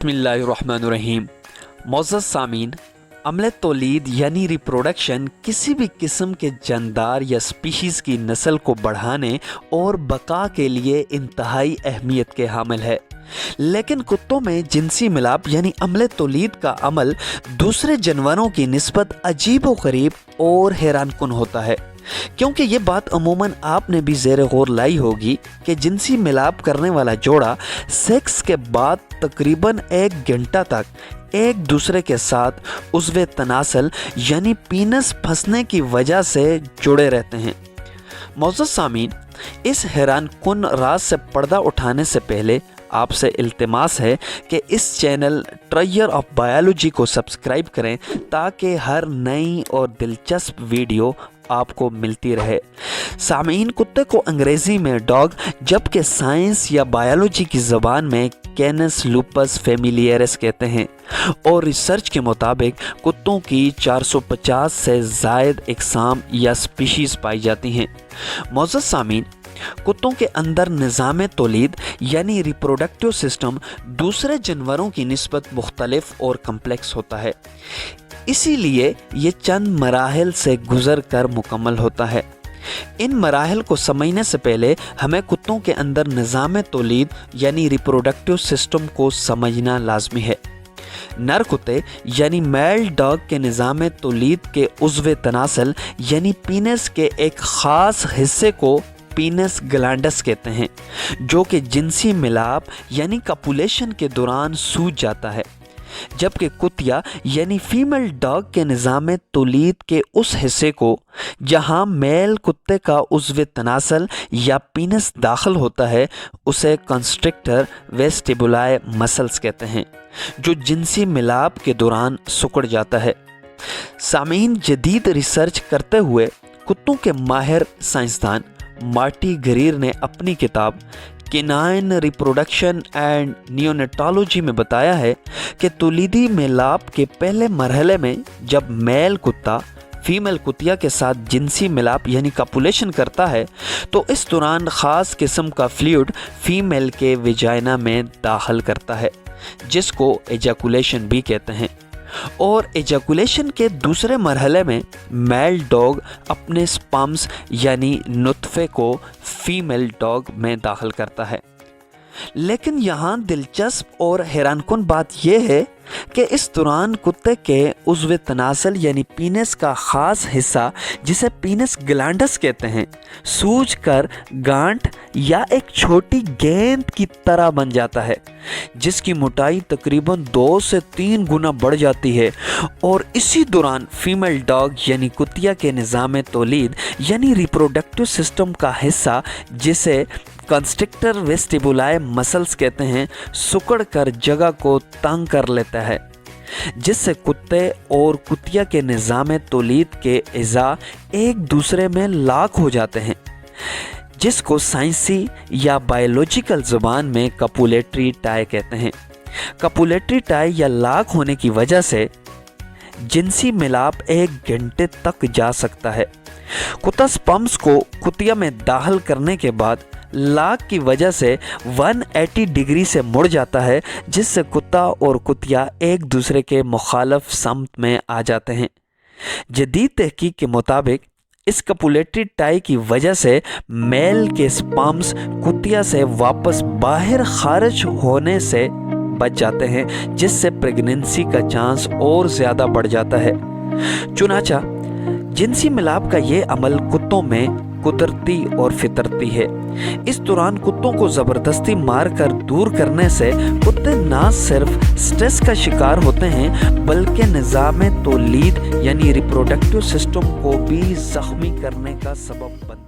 बिस्मिल्लाहिर्रहमानिर्रहीम। मोअज़्ज़ज़ सामीन, अमल तौलीद यानी रिप्रोडक्शन किसी भी किस्म के जानदार या स्पीशीज़ की नस्ल को बढ़ाने और बका के लिए इंतहाई अहमियत के हामिल है। लेकिन कुत्तों में जिनसी मिलाप यानी अमल तौलीद का अमल दूसरे जानवरों की निस्बत अजीब व गरीब और हैरानकुन होता है, क्योंकि ये बात अमूमन आपने भी ज़ेर गौर लाई होगी कि जिनसी मिलाप करने वाला जोड़ा सेक्स के बाद तकरीबन 1 घंटा तक एक दूसरे के साथ उज़्वे तनासल यानी पीनस फंसने की वजह से जुड़े रहते हैं। मोअज़्ज़ज़ सामीन, इस हैरानकुन राज से पर्दा उठाने से पहले आपसे इल्तिमास है कि इस चैनल ट्रायर ऑफ बायोलॉजी को सब्सक्राइब करें ताकि हर नई और दिलचस्प वीडियो आपको मिलती रहे। सामीन, कुत्ते को अंग्रेज़ी में डॉग जबकि साइंस या बायोलॉजी की ज़बान में कैनस लूपस फेमिलियरिस कहते हैं और रिसर्च के मुताबिक कुत्तों की 450 से ज़ायद इकसाम या स्पीशीज़ पाई जाती हैं। मोअज़्ज़ज़ सामीन, कुत्तों के अंदर निज़ाम तौलीद यानी रिप्रोडक्टिव सिस्टम दूसरे जानवरों की निस्बत मुख्तलिफ और कम्प्लेक्स होता है, इसीलिए ये चंद मराहिल से गुज़र कर मुकम्मल होता है। इन मराहिल को समझने से पहले हमें कुत्तों के अंदर निज़ाम तौलीद यानी रिप्रोडक्टिव सिस्टम को समझना लाजमी है। नर कुत्ते यानी मेल डॉग के निज़ाम तौलीद के उज़्वे तनासल यानी पीनस के एक ख़ास हिस्से को पीनस ग्लैंडस कहते हैं, जो कि जिनसी मिलाप यानी कपुलेशन के दौरान सूज जाता है, जबकि कुतिया यानी फीमेल डॉग के निज़ाम तौलीद के उस हिस्से को जहां मेल कुत्ते का उज़्वे तनासल या पीनस दाखिल होता है उसे कंस्ट्रिक्टर वेस्टिबुलाए मसल्स कहते हैं, जो जिनसी मिलाप के दौरान सिकुड़ जाता है। सामीन, जदीद रिसर्च करते हुए कुत्तों के माहिर साइंसदान मार्टी ग्रीर ने अपनी किताब केनाइन रिप्रोडक्शन एंड नियोनेटोलॉजी में बताया है कि तौलीदी मिलाप के पहले मरहले में जब मेल कुत्ता फीमेल कुतिया के साथ जिनसी मिलाप यानी कपुलेशन करता है तो इस दौरान ख़ास किस्म का फ्लूइड फीमेल के विजाइना में दाखिल करता है, जिसको एजैकुलेशन भी कहते हैं। और एजैकुलेशन के दूसरे मरहले में मेल डॉग अपने स्पर्म्स यानी नुत्फ़े को फीमेल डॉग में दाखिल करता है। लेकिन यहाँ दिलचस्प और हैरानकुन बात यह है कि इस दौरान कुत्ते के उज़्वे तनासल यानी पीनस का ख़ास हिस्सा, जिसे पीनस ग्लैंडस कहते हैं, सूज कर गांठ या एक छोटी गेंद की तरह बन जाता है, जिसकी मोटाई तकरीबन 2 से 3 गुना बढ़ जाती है। और इसी दौरान फीमेल डॉग यानी कुतिया के निज़ाम तौलीद यानी रिप्रोडक्टिव सिस्टम का हिस्सा, जिसे कंस्ट्रिक्टर वेस्टिबुलाए मसल्स कहते हैं, सिकुड़ कर जगह को तंग कर लेता है, जिससे कुत्ते और कुतिया के निज़ाम तौलीद के अज़ा एक दूसरे में लॉक हो जाते हैं, जिसको साइंसी या बायोलॉजिकल ज़ुबान में कपुलेटरी टाई कहते हैं। कपुलेटरी टाई या लॉक होने की वजह से जिनसी मिलाप 1 घंटे तक जा सकता है। कुत्ता स्पर्म्स को कुतिया में दाखिल करने के बाद लॉक की वजह से 180 डिग्री से मुड़ जाता है, जिससे कुत्ता और कुतिया एक दूसरे के मुखालफ समत में आ जाते हैं। जदीद तहकीक के मुताबिक इस कपुलेटरी टाई की वजह से मेल के स्पर्म्स कुतिया से वापस बाहर खारिज होने से बच जाते हैं, जिससे प्रेगनेंसी का चांस और ज़्यादा बढ़ जाता है। चुनाचा जिनसी मिलाप का ये अमल कुत्तों में कुदरती और फितरती है। इस दौरान कुत्तों को ज़बरदस्ती मार कर दूर करने से कुत्ते ना सिर्फ स्ट्रेस का शिकार होते हैं बल्कि निज़ाम तौलीद यानी रिप्रोडक्टिव सिस्टम को भी ज़ख्मी करने का सबब बनते हैं।